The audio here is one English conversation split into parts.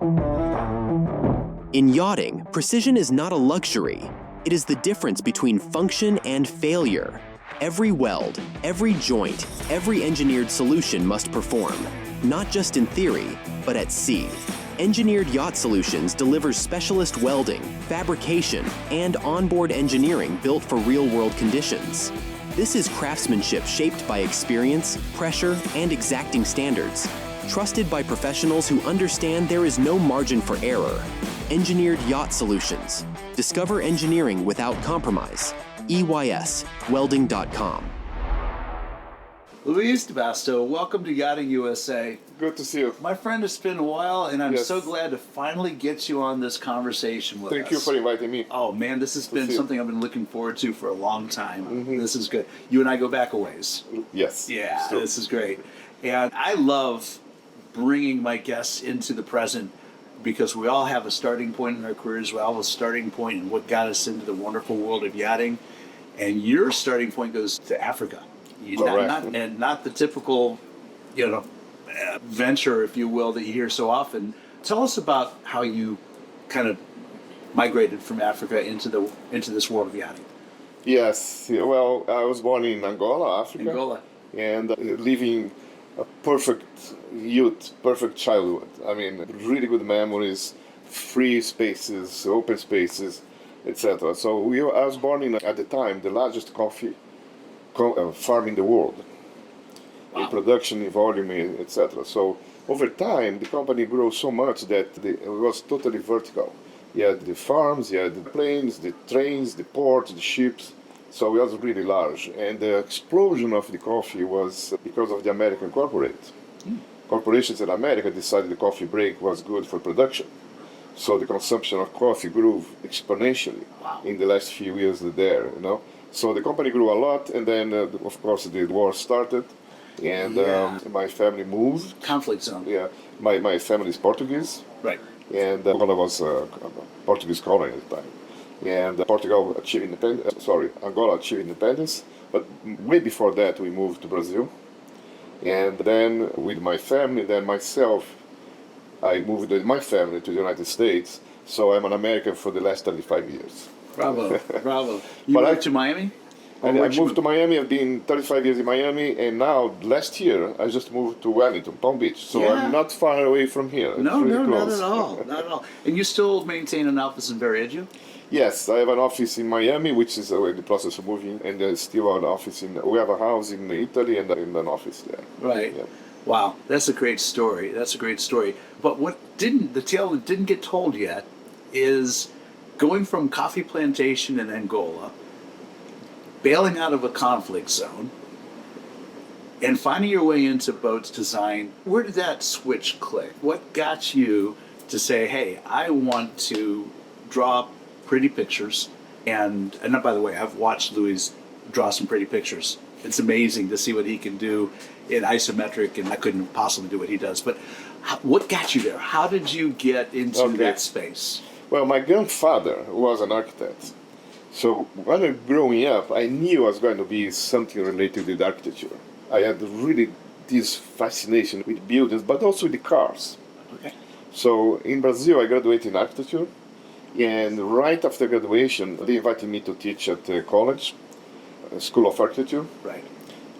In yachting, precision is not a luxury. It is the difference between function and failure. Every weld, every joint, every engineered solution must perform, not just in theory, but at sea. Engineered Yacht Solutions delivers specialist welding, fabrication, and onboard engineering built for real-world conditions. This is craftsmanship shaped by experience, pressure, and exacting standards. Trusted by professionals who understand there is no margin for error. Engineered Yacht Solutions. Discover engineering without compromise. EYSwelding.com. Luiz De Basto, welcome to Yachting USA. Good to see you. My friend, it's been a while, and I'm Yes. so glad to finally get you on this conversation with us. Thank you for inviting me. Oh man, this has been see you. something I've been looking forward to for a long time. This is good. You and I go back a ways. Yes. Yeah, So- this is great. And I love bringing my guests into the present because we all have a starting point in our careers. We all have a starting point in what got us into the wonderful world of yachting. And your starting point goes to Africa. Correct. Not the typical, venture, if you will, that you hear so often. Tell us about how you kind of migrated from Africa into this world of yachting. Yes. Well, I was born in Angola, Africa. Angola. And living a perfect youth, perfect childhood. I mean, really good memories, free spaces, open spaces, etc. So I was born in, at the time, the largest coffee farm in the world. In production, in volume, etc. So over time, the company grew so much that it was totally vertical. You had the farms, you had the planes, the trains, the ports, the ships. So it was really large. And the explosion of the coffee was because of the American corporate. Corporations in America decided the coffee break was good for production. So the consumption of coffee grew exponentially in the last few years there. So the company grew a lot, and then, of course, the war started. And my family moved. Conflict zone. Yeah, my family is Portuguese, Right. and Angola was a Portuguese colony at the time. And Portugal achieved independence. Angola achieved independence. But way before that, we moved to Brazil. And then with my family, then myself, I moved with my family to the United States. So I'm an American for the last 35 years. Bravo, bravo. You But moved to Miami? I moved to Miami. I've been 35 years in Miami, and now last year I just moved to Wellington, Palm Beach. So Yeah. I'm not far away from here. It's No, really not close. at all. Not at all. And you still maintain an office in Viareggio? Yes, I have an office in Miami, which is in the process of moving, and there's still an office we have a house in Italy and an office there. Right. Yeah. Wow, that's a great story. That's a great story. But the tale that didn't get told yet is going from coffee plantation in Angola, bailing out of a conflict zone, and finding your way into boats design. Where did that switch click? What got you to say, hey, I want to draw pretty pictures? And by the way, I've watched Luiz draw some pretty pictures. It's amazing to see what he can do in isometric, and I couldn't possibly do what he does. But what got you there? How did you get into that space? Well, my grandfather was an architect. So when I was growing up, I knew I was going to be something related with architecture. I had really this fascination with buildings, but also with the cars. Okay. So in Brazil, I graduated in architecture. And right after graduation, they invited me to teach at college, School of Architecture. Right.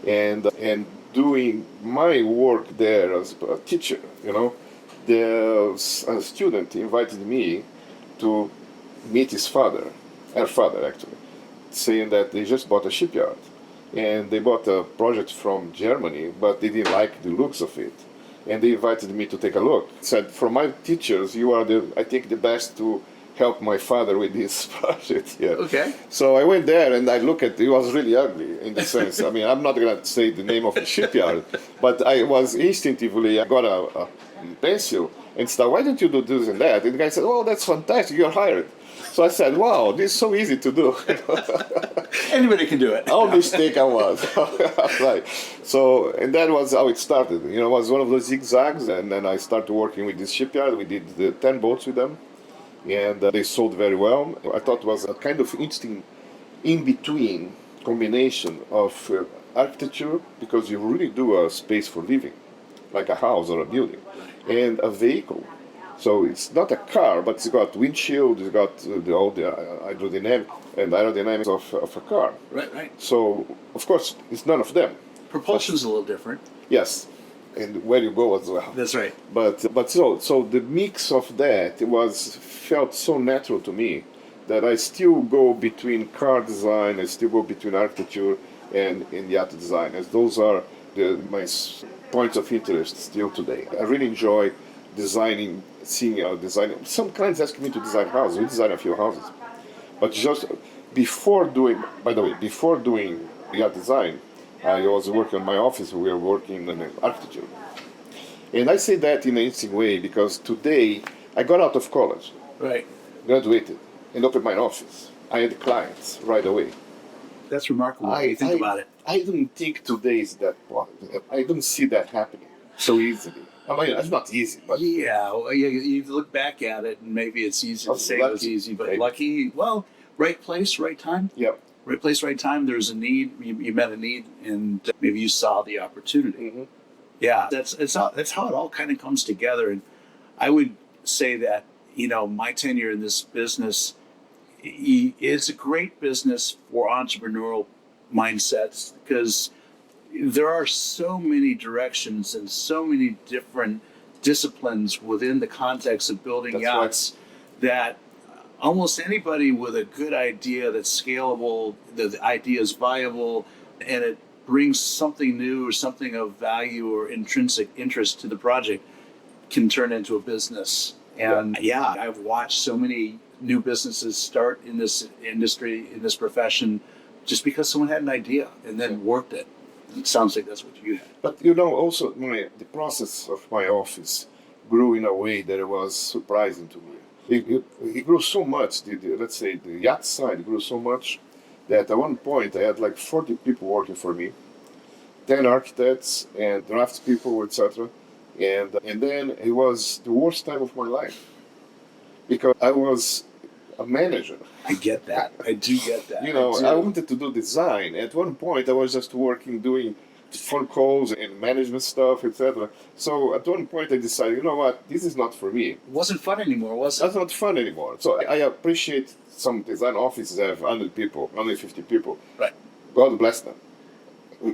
And doing my work there as a teacher, a student invited me to meet her father actually, saying that they just bought a shipyard. And they bought a project from Germany, but they didn't like the looks of it. And they invited me to take a look. Said, for my teachers, you are I think the best to help my father with this project. Yeah. Okay. So I went there and I looked at it. It was really ugly in the sense. I mean, I'm not going to say the name of the shipyard, but I was instinctively, I got a pencil and said, why don't you do this and that? And the guy said, oh, that's fantastic, you're hired. So I said, wow, this is so easy to do. Anybody can do it. How mistake I was. Right. So, and that was how it started. It was one of those zigzags, and then I started working with this shipyard. We did the 10 boats with them. And they sold very well. I thought it was a kind of interesting in-between combination of architecture, because you really do a space for living, like a house or a building, and a vehicle. So it's not a car, but it's got windshield, it's got all the aerodynamics of a car. Right, right. So, of course, it's none of them. Propulsion's a little different. Yes, and where you go as well. That's right. But so the mix of that felt so natural to me that I still go between car design, I still go between architecture and yacht design, as those are my points of interest still today. I really enjoy designing, designing. Some clients ask me to design houses. We design a few houses, but just before doing yacht design, I was working in my office. We were working in architecture, and I say that in an interesting way because today I got out of college, Right. graduated, and opened my office. I had clients right away. That's remarkable when you think about it. I don't think today is that. I don't see that happening so easily. I mean, it's not easy, but Yeah, well, you look back at it, and maybe it's easy to say it was easy, but Right. lucky. Well, right place, right time. yeah. Right place, right time. There's a need. You met a need, and maybe you saw the opportunity. Mhm. Yeah, that's how it all kind of comes together. And I would say that my tenure in this business is a great business for entrepreneurial mindsets because there are so many directions and so many different disciplines within the context of building That's yachts that almost anybody with a good idea that's scalable, the idea is viable, and it brings something new or something of value or intrinsic interest to the project can turn into a business. And I've watched so many new businesses start in this industry, in this profession, just because someone had an idea and then worked it. It sounds like that's what you had. But also the process of my office grew in a way that it was surprising to me. It grew so much. Let's say the yacht side grew so much that at one point I had like 40 people working for me, 10 architects and draftspeople, etc. And then it was the worst time of my life because I was a manager. I get that. I do get that. I wanted to do design. At one point, I was just working, doing phone calls and management stuff, etc. So at one point, I decided, you know what, this is not for me. It wasn't fun anymore, was it? That's not fun anymore. So I appreciate some design offices have 100 people, 150 people. Right. God bless them.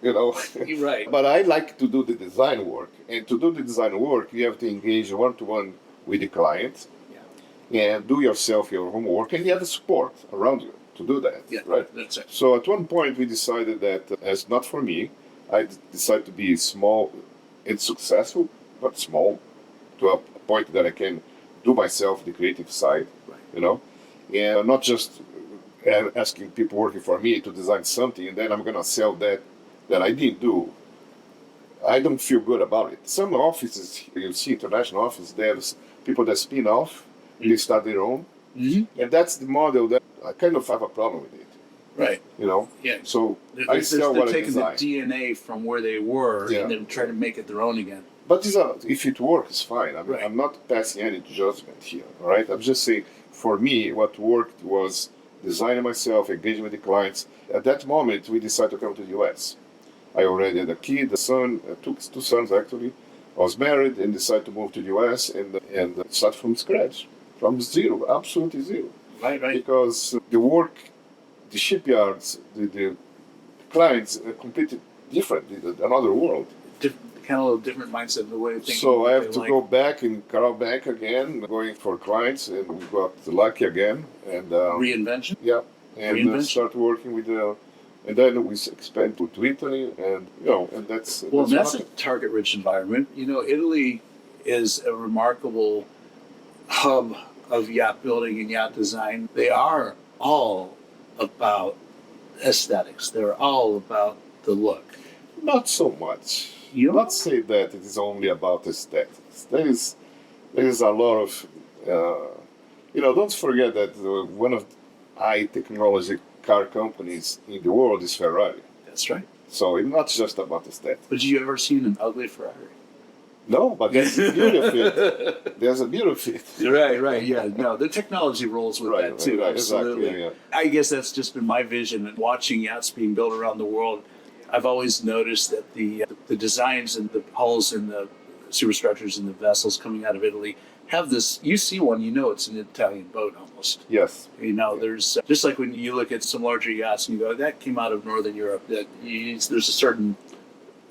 You're right. But I like to do the design work. And to do the design work, you have to engage one-to-one with the client. And do yourself your homework, and you have the support around you to do that. Yeah, right. That's it. So at one point we decided that as not for me, I decided to be small and successful, but small to a point that I can do myself the creative side, Right. and not just asking people working for me to design something and then I'm gonna sell that I didn't do. I don't feel good about it. Some offices, you see international offices, they have people that spin off. They start their own, and that's the model that I kind of have a problem with it. Right. Yeah. So They're what I taking the design. DNA from where they were Yeah. and then trying to make it their own again. But if it works, it's fine. Right. I'm not passing any judgment here. All right. I'm just saying, for me, what worked was designing myself, engaging with the clients. At that moment, we decided to come to the U.S. I already had a kid, a son, two sons actually. I was married and decided to move to the U.S. and start from scratch. From zero, absolutely zero. Right. Because the work, the shipyards, the clients are completely different, another world. Kind of a little different mindset in the way of thinking. So I have to go back and crawl back again, going for clients, and we got lucky again. And Reinvention? Yeah, and start working with and then we expand to Italy, and that's a target-rich environment. Italy is a remarkable hub of yacht building and yacht design. They are all about aesthetics. They're all about the look. Not so much. You not say that it is only about aesthetics. There is a lot of don't forget that one of high technology car companies in the world is Ferrari. That's right. So it's not just about aesthetics. But you ever seen an ugly Ferrari? No, but there's a beauty of it. There's a beauty of it. Right. Yeah, no, the technology rolls with that too. Right, absolutely. Exactly, yeah. I guess that's just been my vision. And watching yachts being built around the world, I've always noticed that the designs and the hulls and the superstructures and the vessels coming out of Italy have this. You see one, you know it's an Italian boat almost. Yes. You know, there's just like when you look at some larger yachts and you go, that came out of Northern Europe. There's a certain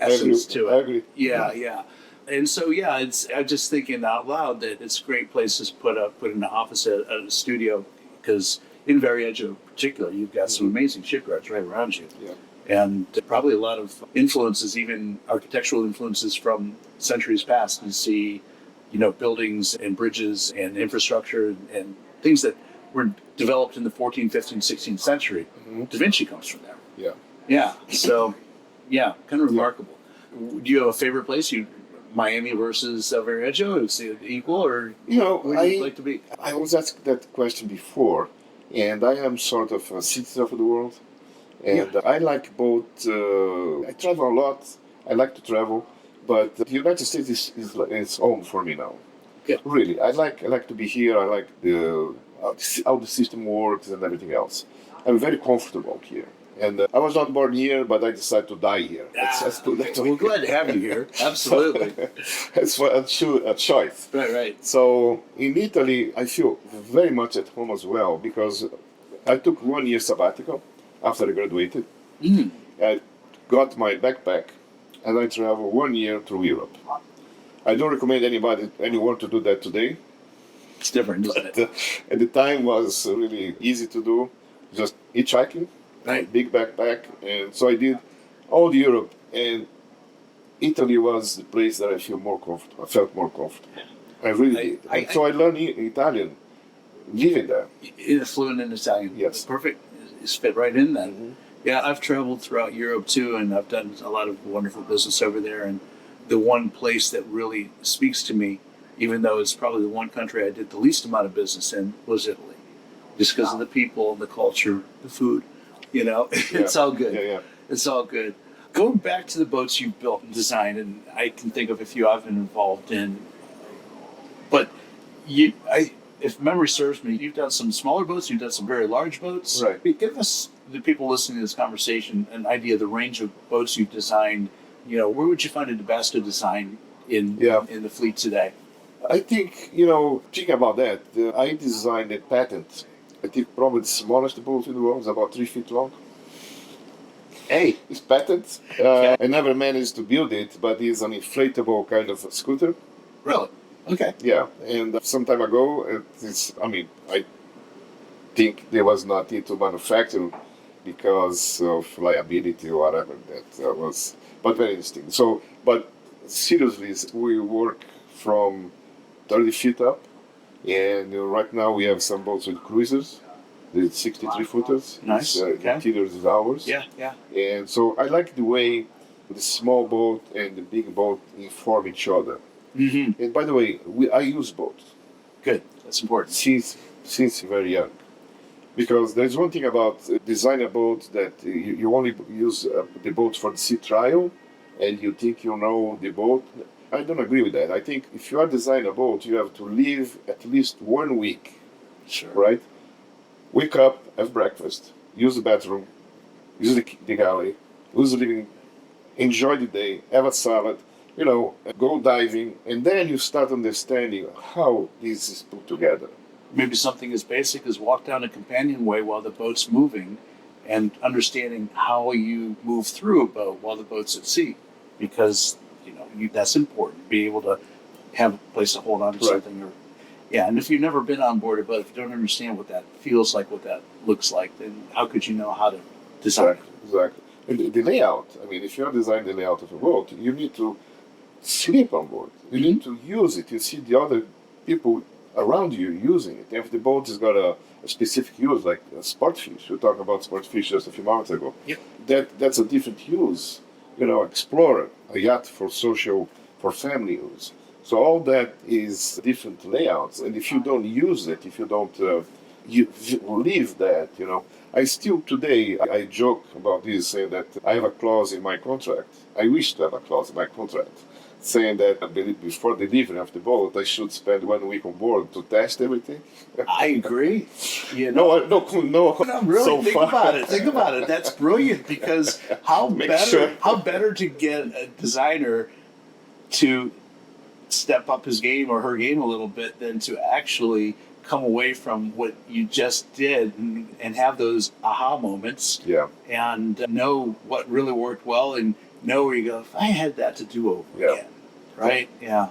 essence to it. I agree. Yeah. And so, yeah, I'm just thinking out loud that it's a great place to put an office at a studio, because in Viareggio in particular, you've got some amazing shipyards right around you. Yeah. And probably a lot of influences, even architectural influences from centuries past. You see, buildings and bridges and infrastructure and things that were developed in the 14th, 15th, 16th century. Mm-hmm. Da Vinci comes from there. Yeah. Yeah. So, yeah, kind of remarkable. Do you have a favorite place? Miami versus Viareggio? Is it equal, or where would you like to be? I was asked that question before, and I am sort of a citizen of the world. And I like both. I travel a lot. I like to travel, but the United States is home for me now. Yeah. Really, I like to be here. I like how the system works and everything else. I'm very comfortable here. And I was not born here, but I decided to die here. Let's put that We're glad to have you here. Absolutely. It's a choice. Right. So in Italy, I feel very much at home as well, because I took 1 year sabbatical after I graduated. Mm. I got my backpack and I traveled 1 year through Europe. I don't recommend anyone to do that today. It's different, isn't it? At the time was really easy to do, just hitchhiking. Right. Big backpack, and so I did all Europe, and Italy was the place that I felt more comfortable. I really did. So I learned Italian living there. Fluent in Italian. Yes. Perfect. It's fit right in then. Mm-hmm. Yeah, I've traveled throughout Europe too, and I've done a lot of wonderful business over there. And the one place that really speaks to me, even though it's probably the one country I did the least amount of business in, was Italy. Just because of the people, the culture, the food. It's all good. Yeah. It's all good. Going back to the boats you've built and designed, and I can think of a few I've been involved in, but if memory serves me, you've done some smaller boats, you've done some very large boats. Right. Give us, the people listening to this conversation, an idea of the range of boats you've designed. Where would you find a Basto design in the fleet today? I think, thinking about that, I designed a patent. I think probably the smallest boat in the world is about 3 feet long. Hey, it's patent. I never managed to build it, but it's an inflatable kind of scooter. Really? Okay. Yeah, and some time ago, I think there was not into manufacture because of liability or whatever that was, but very interesting. So, but seriously, we work from 30 feet up. And right now we have some boats with cruisers, the 63 footers. Nice. The interior is ours. Yeah. And so I like the way the small boat and the big boat inform each other. Mm-hmm. And by the way, I use both. Good. That's important. Since very young. Because there's one thing about designer boats that you only use the boat for the sea trial, and you think you know the boat. I don't agree with that. I think if you are designing a boat, you have to live at least 1 week. Sure. Right? Wake up, have breakfast, use the bathroom, use the galley, use the living, enjoy the day, have a salad, go diving, and then you start understanding how this is put together. Maybe something as basic as walk down a companionway while the boat's moving, and understanding how you move through a boat while the boat's at sea, because that's important. Be able to have a place to hold on to something, and if you've never been on board a boat, if you don't understand what that feels like, what that looks like, then how could you know how to design it? Exactly. And the layout. If you are designing the layout of a boat, you need to sleep on board. You need to use it. You see the other people around you using it. If the boat has got a specific use, like a sport fish, we talked about sport fish just a few moments ago. Yep. That's a different use. Explorer, a yacht for social, for family use. So all that is different layouts. And if you don't use it, if you don't you live that, I still today, I joke about this, saying that I have a clause in my contract. I wish to have a clause in my contract saying that before delivery of the boat, I should spend 1 week on board to test everything. I agree. No. Really, so think about it. Think about it. That's brilliant, because how better to get a designer to step up his game or her game a little bit than to actually come away from what you just did and have those aha moments Yeah. and know what really worked well and know where you go, if I had that to do over Yeah. again, right? Yeah,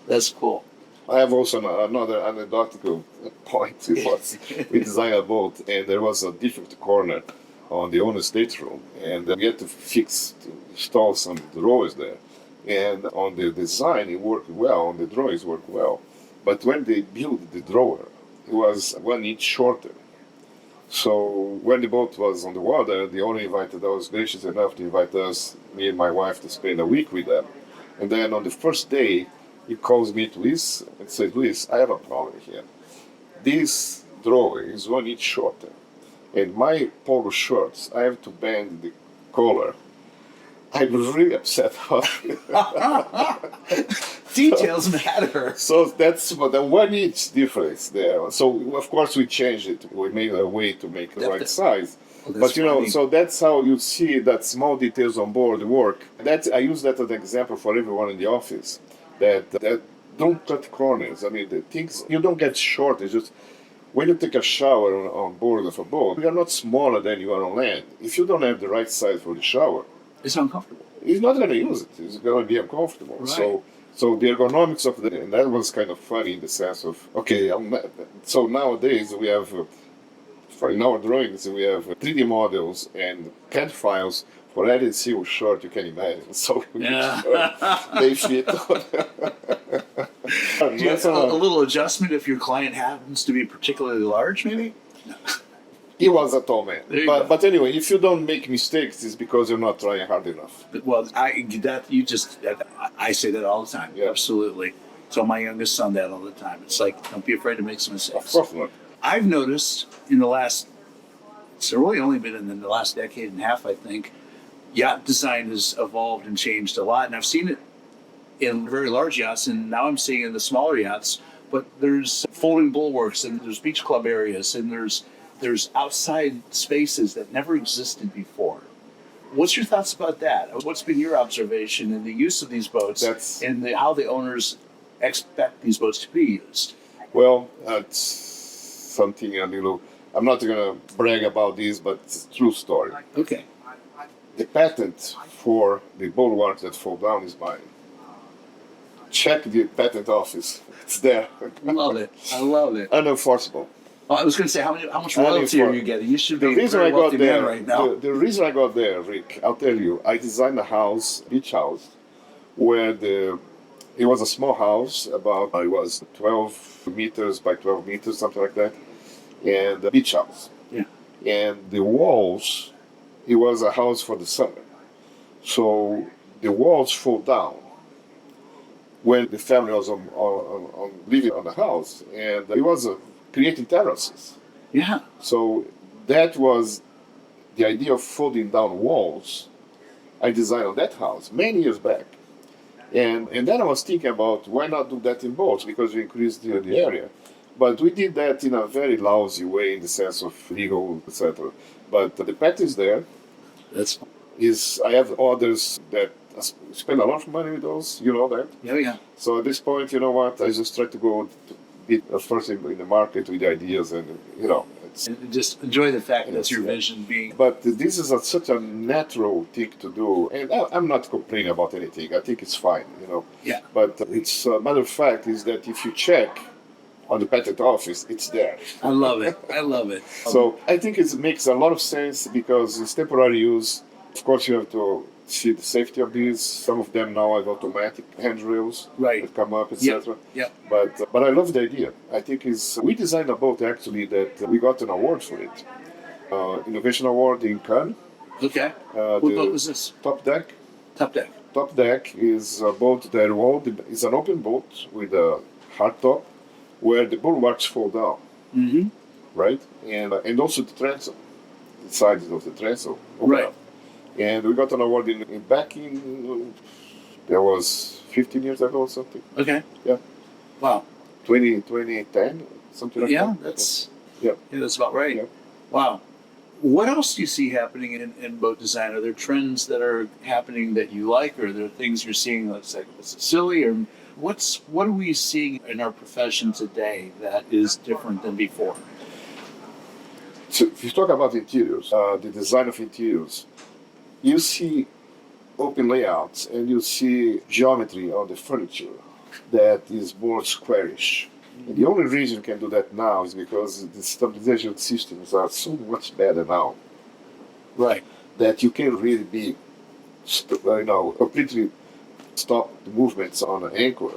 that's cool. I have also another anecdotal point. It was, we designed a boat, and there was a defect corner on the owner's stateroom, and we had to install some drawers there. And on the design, it worked well. On the drawings, worked well. But when they built the drawer, it was 1 inch shorter. So when the boat was on the water, the owner invited us, gracious enough to invite us, me and my wife, to spend a week with them. And then on the first day, he calls me to Luis and says, Luis, I have a problem here. This drawer is 1 inch shorter. And my polo shirts, I have to bend the collar. I was really upset about it. Details matter. So that's the 1 inch difference there. So of course we changed it. We made a way to make the right size. But you know, funny. so that's how you see that small details on board work. That I use that as an example for everyone in the office. That don't cut corners. I mean, the things you don't get short. It's just when you take a shower on board of a boat, you are not smaller than you are on land. If you don't have the right size for the shower, It's uncomfortable. he's not going to use it. It's going to be uncomfortable. Right. So the ergonomics of and that was kind of funny in the sense of, okay, so nowadays we have, in our drawings, we have 3D models and CAD files for any single shirt you can imagine. So they fit. Do you have a little adjustment if your client happens to be particularly large, maybe? He was a tall man. There you go. But anyway, if you don't make mistakes, it's because you're not trying hard enough. Well, I say that all the time. Yeah. Absolutely. Tell my youngest son that all the time. It's like, don't be afraid to make some Of mistakes. course not. I've noticed in the last, it's really only been in the last decade and a half, I think, yacht design has evolved and changed a lot. And I've seen it in very large yachts, and now I'm seeing it in the smaller yachts. But there's folding bulwarks, and there's beach club areas, and there's outside spaces that never existed before. What's your thoughts about that? What's been your observation in the use of these boats and how the owners expect these boats to be used? Well, it's something I'm not going to brag about this, but it's a true story. Okay. The patent for the bulwarks that fall down is mine. Check the patent office. It's there. I love it. I love it. Unenforceable. Oh, I was going to say, how much royalty are you getting? You should be a reason very I got wealthy man there, right now. the reason I got there, Rick, I'll tell you, I designed a house, beach house, where it was a small house, it was 12 meters by 12 meters, something like that, and a beach house. Yeah. And the walls, it was a house for the summer. So the walls fall down when the family was on living on the house, and it was creating terraces. Yeah. So that was the idea of folding down walls. I designed on that house many years back. And then I was thinking about why not do that in boats, because we increased the area. But we did that in a very lousy way in the sense of legal, etc. But the patent is there. I have others that spend a lot of money with those, you know that. Yeah. So at this point, you know what, I just try to go to be first in the market with ideas and, And just enjoy the fact that's your yeah. vision being. But this is such a natural thing to do, and I'm not complaining about anything. I think it's fine, Yeah. But it's a matter of fact is that if you check on the patent office, it's there. I love it. I love it. So I think it makes a lot of sense because it's temporary use. Of course, you have to see the safety of these. Some of them now have automatic handrails that come up, etc. Yep. But I love the idea. I think we designed a boat actually that we got an award for it. Innovation Award in Cannes. Okay. What boat was this? Top Deck. Top Deck. Top Deck is a boat that is an open boat with a hard top where the bulwarks fall down. Mm-hmm. Right? And also the transom. The sides of the transom. Right. Up. And we got an award there was 15 years ago or something. Okay. Yeah. Wow. 2010, something like that. That's about right. Yeah. Wow. What else do you see happening in boat design? Are there trends that are happening that you like, or are there things you're seeing that's like, is it silly, or What are we seeing in our profession today that is different than before? So if you talk about interiors, the design of interiors, you see open layouts and you see geometry on the furniture that is more squarish. And the only reason you can do that now is because the stabilization systems are so much better now Right. that you can really be, completely stop the movements on an anchor,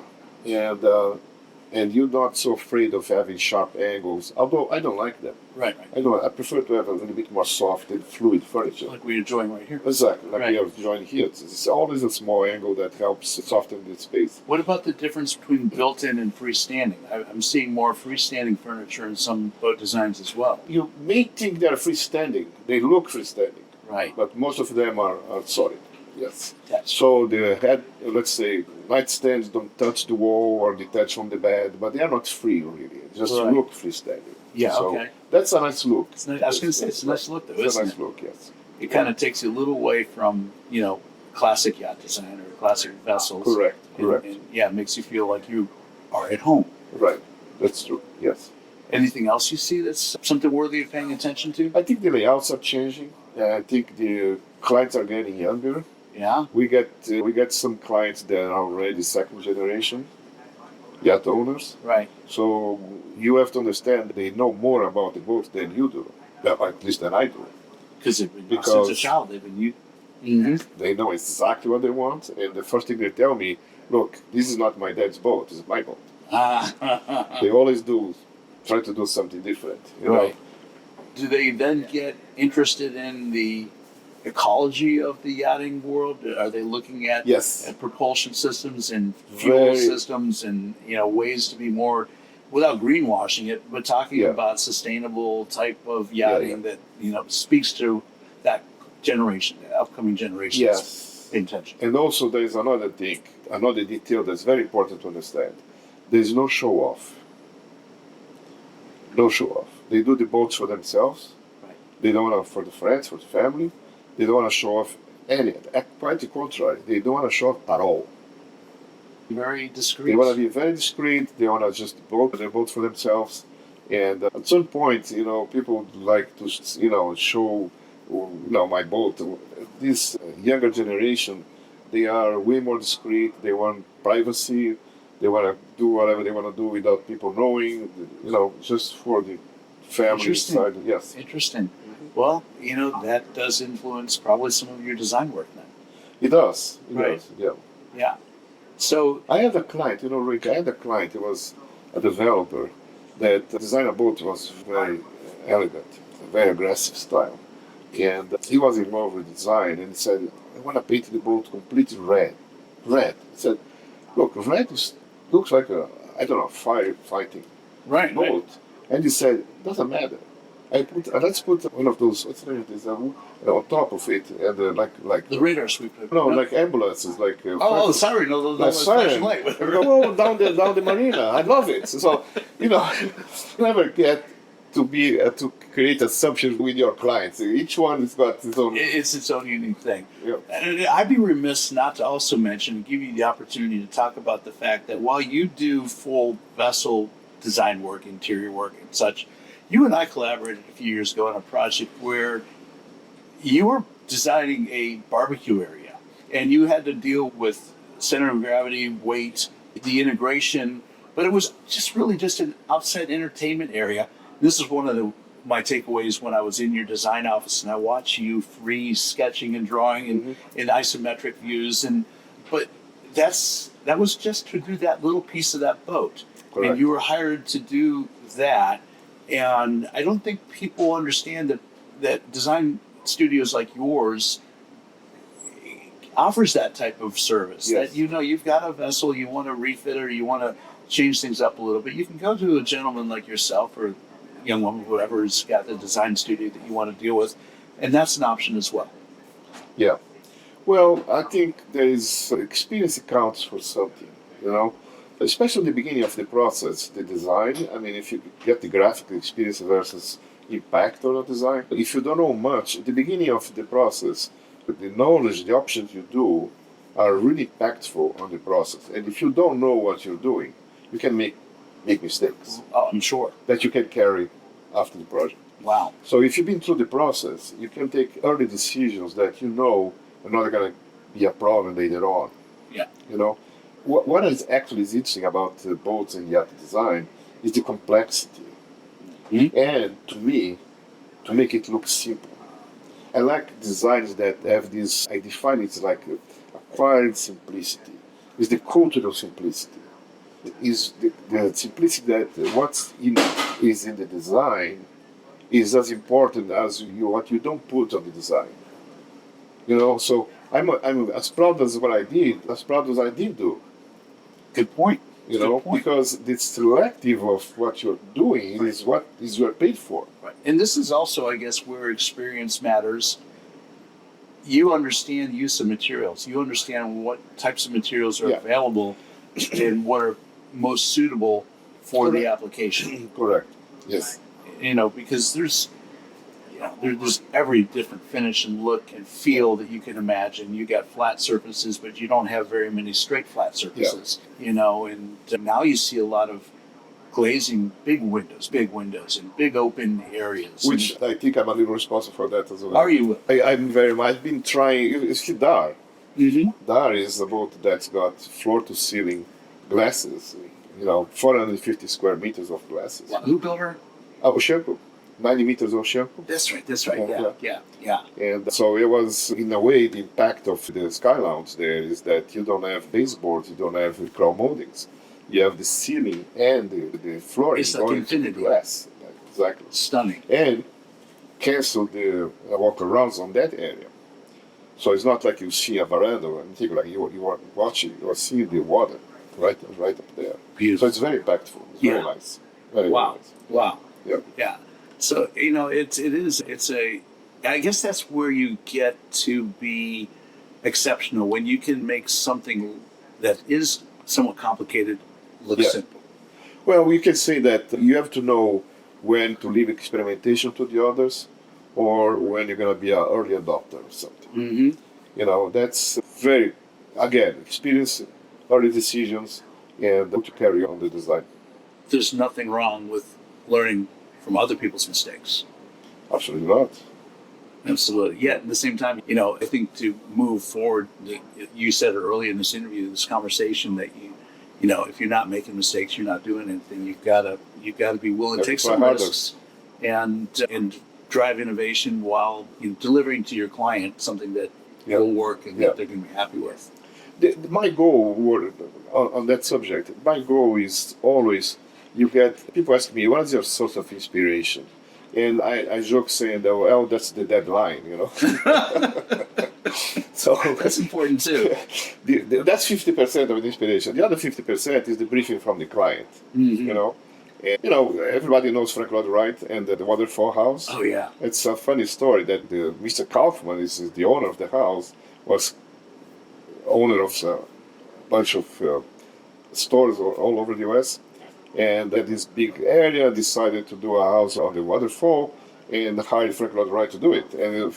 and you're not so afraid of having sharp angles. Although I don't like them. Right. I prefer to have a little bit more soft and fluid furniture. Like we're enjoying right here. Exactly, like Right. we are enjoying here. It's always a small angle that helps soften the space. What about the difference between built-in and freestanding? I'm seeing more freestanding furniture in some boat designs as well. You may think they're freestanding. They look freestanding, Right. but most of them are solid. Yes. That's So the head, let's say, nightstands don't touch the wall or detach from the bed, but they are not free really. They just Right. look freestanding. Yeah, So okay. that's a nice look. It's nice. I was going to say it's a nice look, though, It's a isn't nice it? look, yes. It kind of takes you a little away from classic yacht design or classic vessels. Correct, correct. And it makes you feel like you are at home. Right. That's true. Yes. Anything else you see that's something worthy of paying attention to? I think the layouts are changing. I think the clients are getting younger. Yeah. We get some clients that are already second generation yacht owners. Right. So you have to understand they know more about the boat than you do. Well, at least than I do. Because since a child, they've been They know exactly what they want, and the first thing they tell me, look, this is not my dad's boat, this is my boat. They always try to do something different. You know? Right. Do they then get interested in the ecology of the yachting world? Are they looking at, Yes. at propulsion systems and fuel systems and ways to be more, without greenwashing it, but talking Yeah. about sustainable type of yachting that speaks to that generation, the upcoming generation's Yes. intention. And also there is another thing, another detail that's very important to understand. There is no show off. No show off. They do the boats for themselves. Right. They don't want to for the friends, for the family. They don't want to show off any. Quite the contrary. They don't want to show off at all. Very discreet. They want to be very discreet. They want to just boat their boat for themselves. And at some point, people would like to, show, my boat. This younger generation, they are way more discreet. They want privacy. They want to do whatever they want to do without people knowing. Just for the family Interesting. side. Yes. Interesting. Well, that does influence probably some of your design work then. It does. It Right. does. Yeah. Yeah. So, I had a client, Rick, he was a developer that designed a boat was very elegant, very aggressive style. And he was involved with design and he said, I want to paint the boat completely red. Red. He said, look, red looks like a firefighting right. boat. And he said, doesn't matter. Let's put one of those, what's the name of this, on top of it, and like The radar sweep. like ambulances, like sorry, no, like flashing siren. light. Whatever. Go down the marina. I love it. So never get to be to create assumptions with your clients. Each one has got its own. It's its own unique thing. Yeah. And I'd be remiss not to also mention, give you the opportunity to talk about the fact that while you do full vessel design work, interior work, and such, you and I collaborated a few years ago on a project where you were designing a barbecue area, and you had to deal with center of gravity, weight, the integration, but it was just an outside entertainment area. This is one of my takeaways when I was in your design office, and I watched you freeze sketching and drawing in isometric views, but that was just to do that little piece of that boat. Correct. And you were hired to do that. And I don't think people understand that design studios like yours offers that type of service. Yes. That you've got a vessel, you want to refit it, or you want to change things up a little bit. You can go to a gentleman like yourself or a young woman, whoever has got the design studio that you want to deal with, and that's an option as well. Yeah. Well, I think there is experience counts for something, especially the beginning of the process, the design. I mean, if you get the graphical experience versus impact on the design, if you don't know much, at the beginning of the process, the knowledge, the options you do are really impactful on the process. And if you don't know what you're doing, you can make mistakes Oh, I'm sure. that you can carry after the project. Wow. So if you've been through the process, you can take early decisions that you know are not going to be a problem later on. Yeah. You know, what is actually interesting about boats and yacht design is the complexity. Mhm. And to me, to make it look simple. I like designs that have this, I define it like acquired simplicity. It's the cultural simplicity. Is the simplicity that what's is in the design is as important as what you don't put on the design. You know, so I'm as proud as what I did, as proud as I did do. Good point. You Good know, point. because the selective of what you're doing is what is you're paid for. Right. And this is also, I guess, where experience matters. You understand use of materials. You understand what types of materials are Yeah. available and what are most suitable for the application. Correct. Yes. You know, because there's every different finish and look and feel that you can imagine. You got flat surfaces, but you don't have very many straight flat surfaces. You know, and now you see a lot of glazing big windows, and big open areas. Which I think I'm a little responsible for that as well. Are you? I'm very much. I've been trying. You see, Dar. Mm-hmm. Dar is a boat that's got floor to ceiling glasses. You know, 450 square meters of glasses. Who built her? Oceanco, 90 meters of Oceanco. That's right. That's right. Yeah. And so it was, in a way, the impact of the Sky Lounge there is that you don't have baseboards, you don't have crown moldings. You have the ceiling and the flooring It's like going to infinity. glass. Exactly. Stunning. And cancel the walk-arounds on that area. So it's not like you see a veranda or anything, like you are watching, you are seeing the water right up there. Beautiful. So it's very impactful. It's very nice. Very Wow. nice. Wow. Yeah. Yeah. So, you know, it's a, I guess that's where you get to be exceptional, when you can make something that is somewhat complicated look Yeah. simple. Well, we can say that you have to know when to leave experimentation to the others or when you're going to be an early adopter or something. Mm-hmm. You know, that's very, again, experience, early decisions, and to carry on the design. There's nothing wrong with learning from other people's mistakes. Absolutely not. Absolutely. Yet at the same time, you know, I think to move forward, you said it earlier in this interview, this conversation, that you know, if you're not making mistakes, you're not doing anything. You've got to be willing to take some risks and drive innovation while delivering to your client something that will work and that they're going to be happy with. My goal on that subject, my goal is always, you get, people ask me, what is your source of inspiration? And I joke saying that, well, that's the deadline, you know. So That's important too. That's 50% of the inspiration. The other 50% is the briefing from the client, you know. And, you know, everybody knows Frank Lloyd Wright and the Waterfall House. Oh, yeah. It's a funny story that Mr. Kaufman is the owner of the house, was owner of a bunch of stores all over the U.S. And at this big area decided to do a house on the waterfall and hired Frank Lloyd Wright to do it. And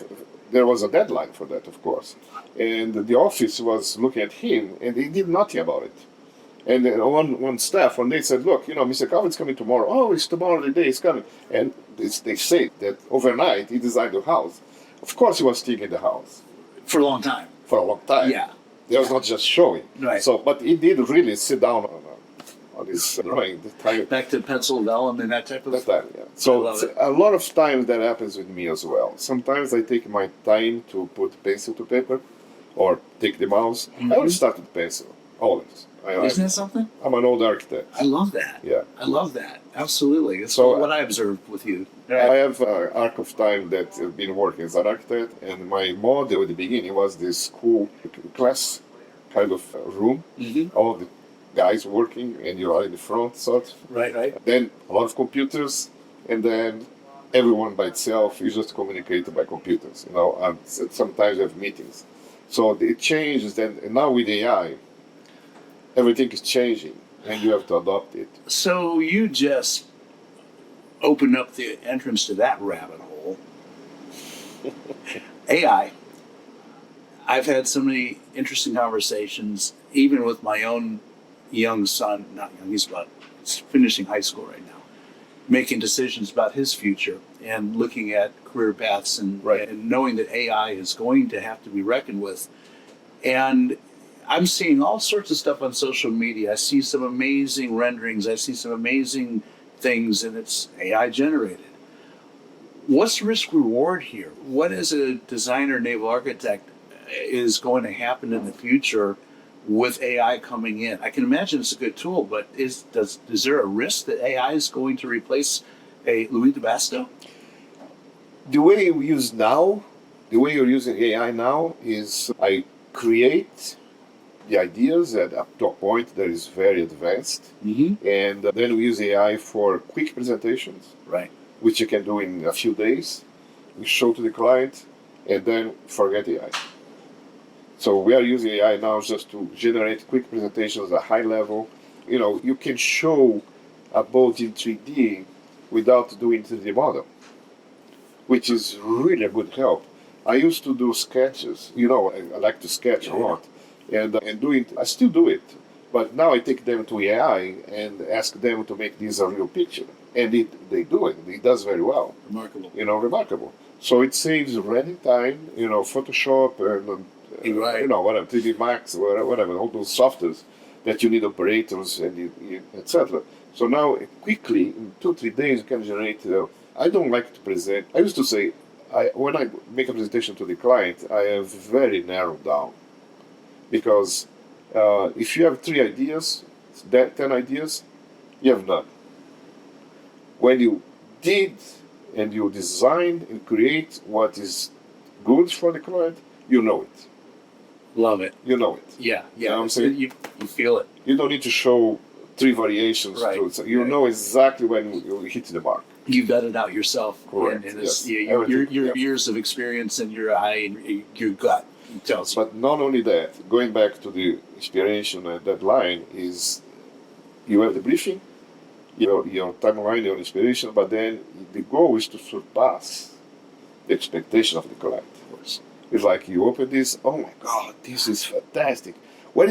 there was a deadline for that, of course. And the office was looking at him, and he did nothing about it. And then one staff one day said, "Look, you know, Mr. Kaufman's coming tomorrow." "Oh, it's tomorrow, the day is coming." And they say that overnight he designed the house. Of course, he was thinking the house For a long time. for a long time. Yeah. It was not just showing. Right. So, but he did really sit down on this drawing. The time, Back to pencil vellum and that type of that time, yeah. I So love it. a lot of times that happens with me as well. Sometimes I take my time to put pencil to paper, or take the mouse. I always start with pencil, always. Isn't that something? I'm an old architect. I love that. Yeah. I love that. Absolutely. It's So, what I observed with you. I have an arc of time that I've been working as an architect, and my model at the beginning was this cool class kind of room. Mm-hmm. All the guys working, and you are in the front, sort of. Right. Then a lot of computers, and then everyone by itself. You just communicate by computers, you know. And sometimes you have meetings. So it changes. Then and now with AI, everything is changing, and you have to adopt it. So you just opened up the entrance to that rabbit hole. AI. I've had so many interesting conversations, even with my own young son, not young, he's finishing high school right now, making decisions about his future and looking at career paths and knowing that AI is going to have to be reckoned with. And I'm seeing all sorts of stuff on social media. I see some amazing renderings. I see some amazing things, and it's AI generated. What's the risk reward here? What as a designer, naval architect, is going to happen in the future with AI coming in? I can imagine it's a good tool, but is there a risk that AI is going to replace a Luiz De Basto? The way we use now, the way you're using AI now is I create the ideas at up to a point that is very advanced, and then we use AI for quick presentations, Right. which you can do in a few days. We show to the client, and then forget AI. So we are using AI now just to generate quick presentations at high level. You know, you can show a boat in 3D without doing 3D model, which is really a good help. I used to do sketches. You know, I like to sketch a lot, and doing. I still do it, but now I take them to AI and ask them to make this a real picture, and they do it. It does very well. Remarkable. You know, remarkable. So it saves running time. You know, Photoshop and Right. you know, whatever, 3D Max, whatever, all those softwares that you need operators and etc. So now, quickly, in 2-3 days, you can generate. I don't like to present. I used to say, when I make a presentation to the client, I have very narrowed down. Because if you have 3 ideas, 10 ideas, you have none. When you did and you design and create what is good for the client, you know it. Love it. You know it. Yeah. You know what I'm saying? You feel it. You don't need to show 3 variations. Right. To it. So you know exactly when you hit the mark. You vet it out yourself. Correct. And Yes. your Everything. years of experience and your eye and your gut tells you. But not only that, going back to the inspiration and deadline is you have the briefing, your timeline, your inspiration, but then the goal is to surpass the expectation of the client. Of course. It's like you open this, oh my God, this is fantastic. What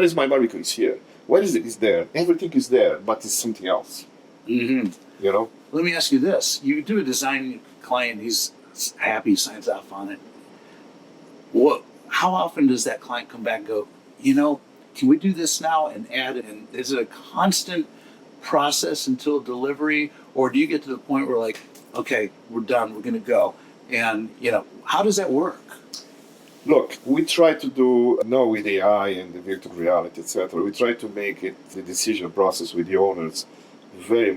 is my barbecue? It's here. What is it? It's there. Everything is there, but it's something else. Mm-hmm. You know? Let me ask you this. You do a design client, he's happy, signs off on it. How often does that client come back and go, can we do this now and add it? And is it a constant process until delivery? Or do you get to the point where like, okay, we're done, we're going to go? And, how does that work? Look, we try to do, now with AI and the virtual reality, etc., we try to make it, the decision process with the owners, very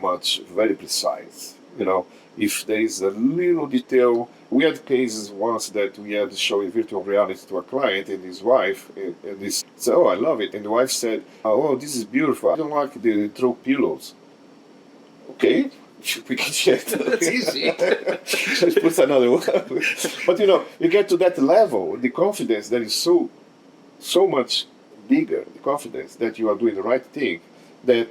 precise. If there is a little detail, we had cases once that we had to show virtual reality to a client and his wife, and this said, oh, I love it. And the wife said, oh, this is beautiful. I don't like the throw pillows. Okay, we can check. That's easy. Let's put another one. But you get to that level, the confidence that is so much bigger, the confidence that you are doing the right thing, that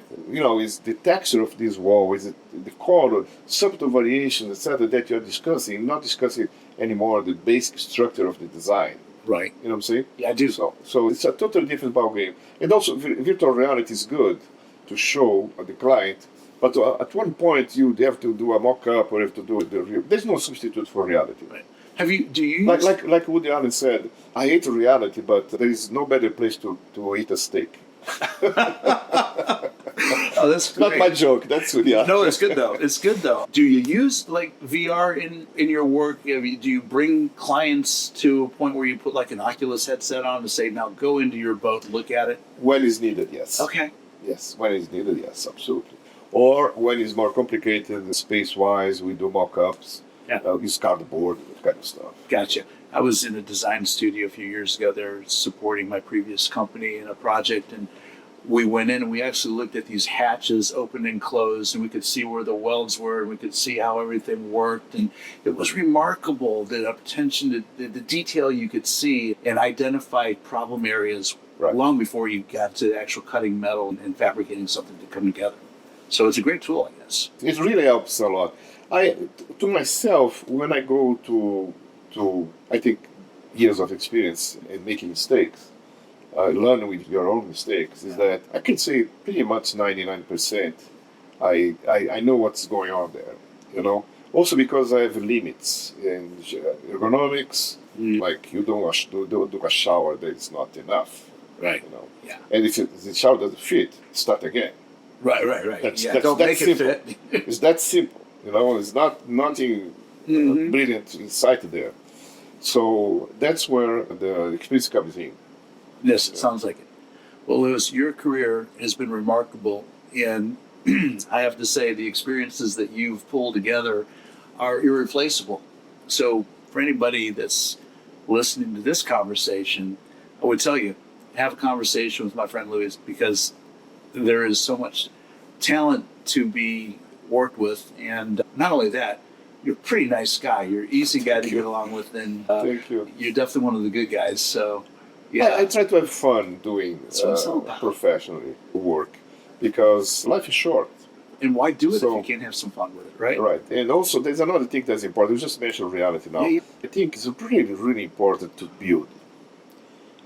is the texture of this wall, is the color, subtle variations, etc., that you're discussing, not discussing anymore the basic structure of the design. Right. You know what I'm saying? Yeah, I do. So it's a totally different ballgame. And also, virtual reality is good to show the client, but at one point you have to do a mock-up or you have to do the real. There's no substitute for reality. Right. Do you like Woody Allen said, I hate reality, but there is no better place to eat a steak. Oh, that's great. Not my joke. That's Woody Allen. No, it's good though. It's good though. Do you use like VR in your work? Do you bring clients to a point where you put like an Oculus headset on and say, now go into your boat and look at it? When is needed, yes. Okay. Yes, when is needed, yes, absolutely. Or when it's more complicated space-wise, we do mock-ups. Yeah. Use cardboard, that kind of stuff. Gotcha. I was in a design studio a few years ago. They're supporting my previous company in a project, and we went in and we actually looked at these hatches open and closed, and we could see where the welds were, and we could see how everything worked. And it was remarkable the attention to the detail you could see and identify problem areas long before you got to the actual cutting metal and fabricating something to come together. So it's a great tool, I guess. It really helps a lot. To myself, when I go to I think years of experience in making mistakes, learn with your own mistakes, is that I can say pretty much 99% I know what's going on there, you know. Also because I have limits in ergonomics, like you don't do a shower that is not enough, Right. you know. Yeah. And if the shower doesn't fit, start again. Right. Don't that make simple. it fit. It's that simple, you know. It's nothing brilliant inside there. So that's where the experience comes in. Yes, it sounds like it. Well, Luiz, your career has been remarkable, and I have to say the experiences that you've pulled together are irreplaceable. So for anybody that's listening to this conversation, I would tell you, have a conversation with my friend Luiz, because there is so much talent to be worked with. And not only that, you're a pretty nice guy. You're an easy guy to get along with, and Thank you. you're definitely one of the good guys. So, yeah. I try to have fun doing That's what it's all about. professionally work, because life is short. And why do it So- if you can't have some fun with it, right? Right. And also, there's another thing that's important. We just mentioned reality now. Yeah. I think it's really, really important to build.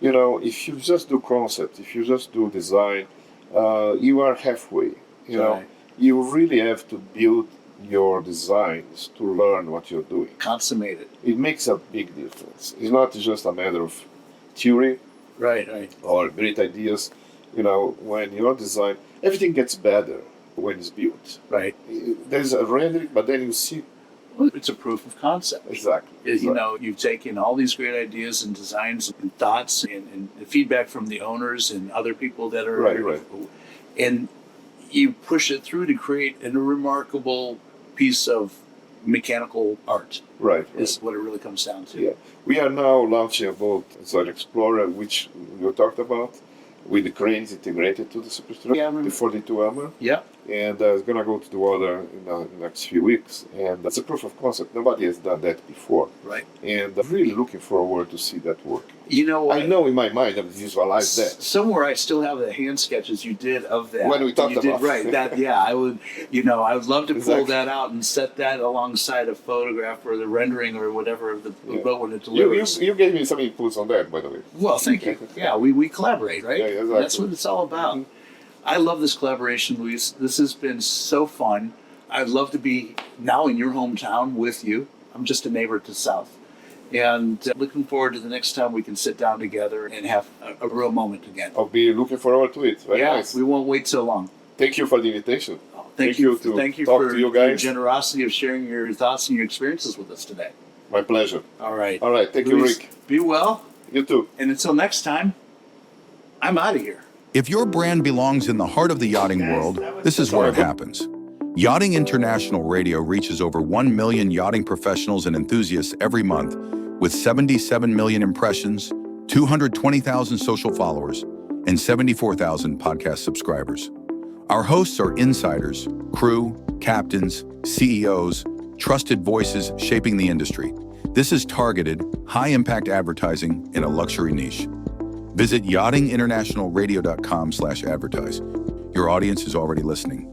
You know, if you just do concept, if you just do design, you are halfway. You know, Right. you really have to build your designs to learn what you're doing. Consummate it. It makes a big difference. It's not just a matter of theory Right. or great ideas. You know, when your design, everything gets better when it's built. Right. There's a rendering, but then you see Well, it's a proof of concept. exactly. You know, you've taken all these great ideas and designs and thoughts and feedback from the owners and other people that are Right. and you push it through to create a remarkable piece of mechanical art. Right. Is what it really comes down to. Yeah. We are now launching a boat, it's an Explorer, which you talked about, with the cranes integrated to the superstructure, Yeah, I remember. the 42 armor. Yeah. And it's going to go to the water in the next few weeks. And that's a proof of concept. Nobody has done that before. Right. And I'm really looking forward to see that work. You know, I know in my mind I visualize that. somewhere I still have the hand sketches you did of that. When we talked you about did, right. That I would, I would love to pull Exactly. that out and set that alongside a photograph or the rendering or whatever of the Yeah. boat when it You delivers. you gave me some inputs on that, by the way. Well, thank you. Yeah, we collaborate, right? Yeah, exactly. That's what it's all about. I love this collaboration, Luiz. This has been so fun. I'd love to be now in your hometown with you. I'm just a neighbor to the south. And looking forward to the next time we can sit down together and have a real moment again. I'll be looking forward to it. Very yeah, nice. we won't wait so long. Thank you for the invitation. Thank you to thank you talk for to you your guys. generosity of sharing your thoughts and your experiences with us today. My pleasure. All right. All right. Thank you, Luiz, Rick. be well. You too. And until next time, I'm out of here. If your brand belongs in the heart of the yachting world, this is where it happens. Yachting International Radio reaches over 1 million yachting professionals and enthusiasts every month, with 77 million impressions, 220,000 social followers, and 74,000 podcast subscribers. Our hosts are insiders, crew, captains, CEOs, trusted voices shaping the industry. This is targeted, high-impact advertising in a luxury niche. Visit yachtinginternationalradio.com/advertise. Your audience is already listening.